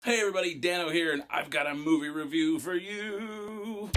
Hey everybody, Dano here, and I've got a movie review for you.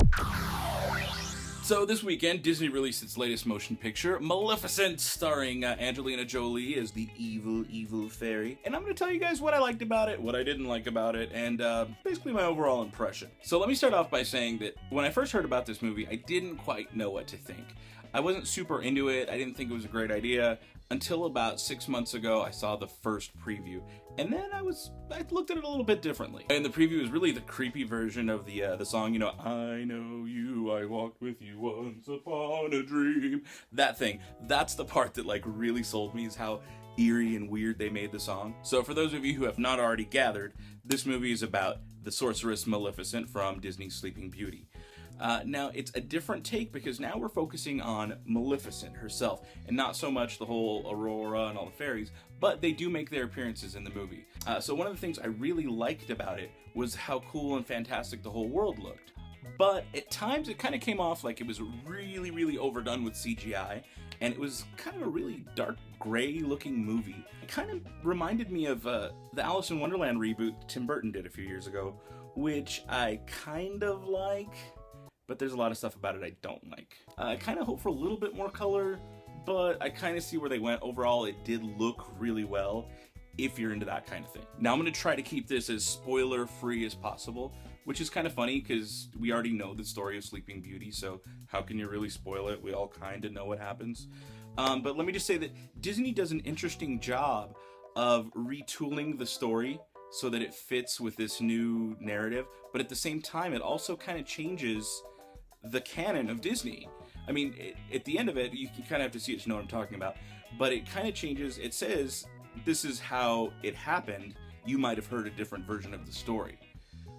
So this weekend, Disney released its latest motion picture, Maleficent, starring Angelina Jolie as the evil fairy. And I'm going to tell you guys what I liked about it, what I didn't like about it, and basically my overall impression. So let me start off by saying that when I first heard about this movie, I didn't quite know what to think. I wasn't super into it, I didn't think it was a great idea, until about 6 months ago I saw the first preview. And then I looked at it a little bit differently. And the preview is really the creepy version of the song, you know, I know you, I walked with you once upon a dream. That thing. That's the part that like really sold me, is how eerie and weird they made the song. So for those of you who have not already gathered, this movie is about the sorceress Maleficent from Disney's Sleeping Beauty. Now, it's a different take because now we're focusing on Maleficent herself, and not so much the whole Aurora and all the fairies, but they do make their appearances in the movie. So one of the things I really liked about it was how cool and fantastic the whole world looked. But at times it kind of came off like it was really overdone with CGI, and it was kind of a really dark gray looking movie. It kind of reminded me of the Alice in Wonderland reboot Tim Burton did a few years ago, which I kind of like. But there's a lot of stuff about it I don't like. I kind of hope for a little bit more color, but I kind of see where they went. Overall, it did look really well if you're into that kind of thing. Now, I'm going to try to keep this as spoiler-free as possible, which is kind of funny because we already know the story of Sleeping Beauty, so how can you really spoil it? We all kind of know what happens. But let me just say that Disney does an interesting job of retooling the story so that it fits with this new narrative, but at the same time, it also kind of changes the canon of Disney. I mean, at the end of it, you kind of have to see it to know what I'm talking about, but it kind of changes. It says, this is how it happened. You might have heard a different version of the story,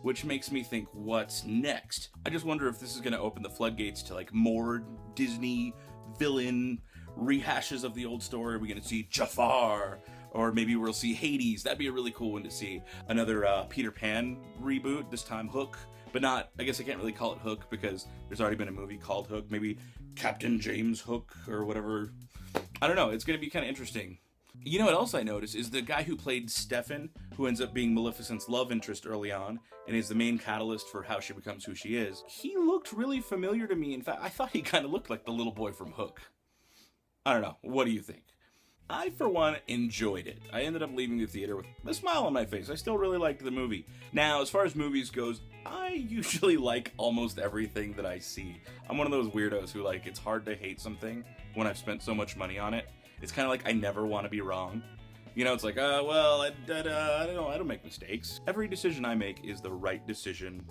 which makes me think, what's next? I just wonder if this is going to open the floodgates to like more Disney villain rehashes of the old story. Are we going to see Jafar? Or maybe we'll see Hades. That'd be a really cool one to see. Another Peter Pan reboot, this time Hook. But not, I guess I can't really call it Hook because there's already been a movie called Hook. Maybe Captain James Hook or whatever. I don't know, it's gonna be kind of interesting. You know what else I noticed is the guy who played Stefan, who ends up being Maleficent's love interest early on, and is the main catalyst for how she becomes who she is. He looked really familiar to me. In fact, I thought he kind of looked like the little boy from Hook. I don't know, what do you think? I, for one, enjoyed it. I ended up leaving the theater with a smile on my face. I still really liked the movie. Now, as far as movies goes, I usually like almost everything that I see. I'm one of those weirdos who, like, it's hard to hate something when I've spent so much money on it. It's kind of like I never want to be wrong. You know, it's like, well, I don't make mistakes. Every decision I make is the right decision,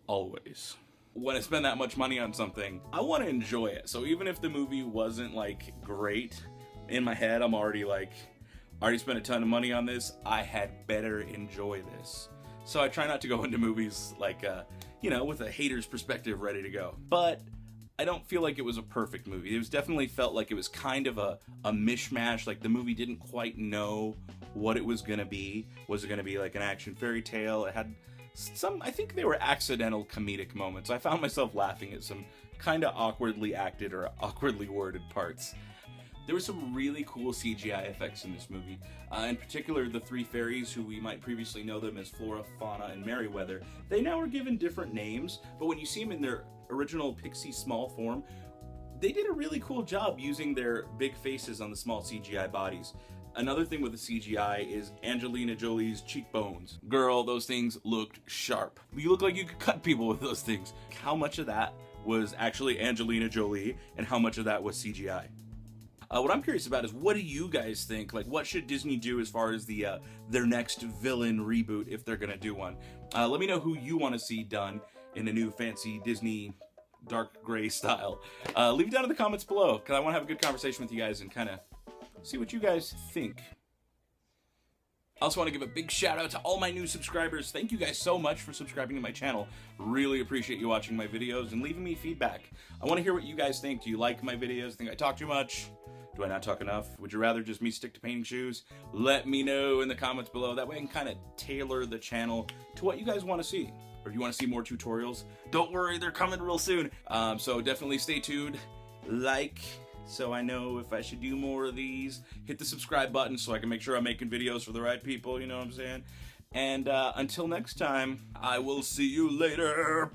always. When I spend that much money on something, I want to enjoy it. So even if the movie wasn't, like, great, in my head, I'm already like, I already spent a ton of money on this, I had better enjoy this. So I try not to go into movies like, you know, with a hater's perspective ready to go. But I don't feel like it was a perfect movie. It was definitely felt like it was kind of a mishmash, like the movie didn't quite know what it was gonna be. Was it gonna be like an action fairy tale? It had some, I think they were accidental comedic moments. I found myself laughing at some kind of awkwardly acted or awkwardly worded parts. There were some really cool CGI effects in this movie. In particular, the three fairies, who we might previously know them as Flora, Fauna, and Merryweather, they now are given different names, but when you see them in their original pixie small form, they did a really cool job using their big faces on the small CGI bodies. Another thing with the CGI is Angelina Jolie's cheekbones. Girl, those things looked sharp. You look like you could cut people with those things. How much of that was actually Angelina Jolie, and how much of that was CGI? What I'm curious about is, what do you guys think? Like, what should Disney do as far as their next villain reboot, if they're gonna do one? Let me know who you want to see done in a new fancy Disney dark gray style. Leave it down in the comments below, because I want to have a good conversation with you guys and kind of see what you guys think. I also want to give a big shout out to all my new subscribers. Thank you guys so much for subscribing to my channel. Really appreciate you watching my videos and leaving me feedback. I want to hear what you guys think. Do you like my videos? Think I talk too much? Do I not talk enough? Would you rather just me stick to painting shoes? Let me know in the comments below. That way I can kind of tailor the channel to what you guys want to see. Or if you want to see more tutorials, don't worry, they're coming real soon. So definitely stay tuned. Like, so I know if I should do more of these. Hit the subscribe button so I can make sure I'm making videos for the right people, you know what I'm saying? And until next time, I will see you later.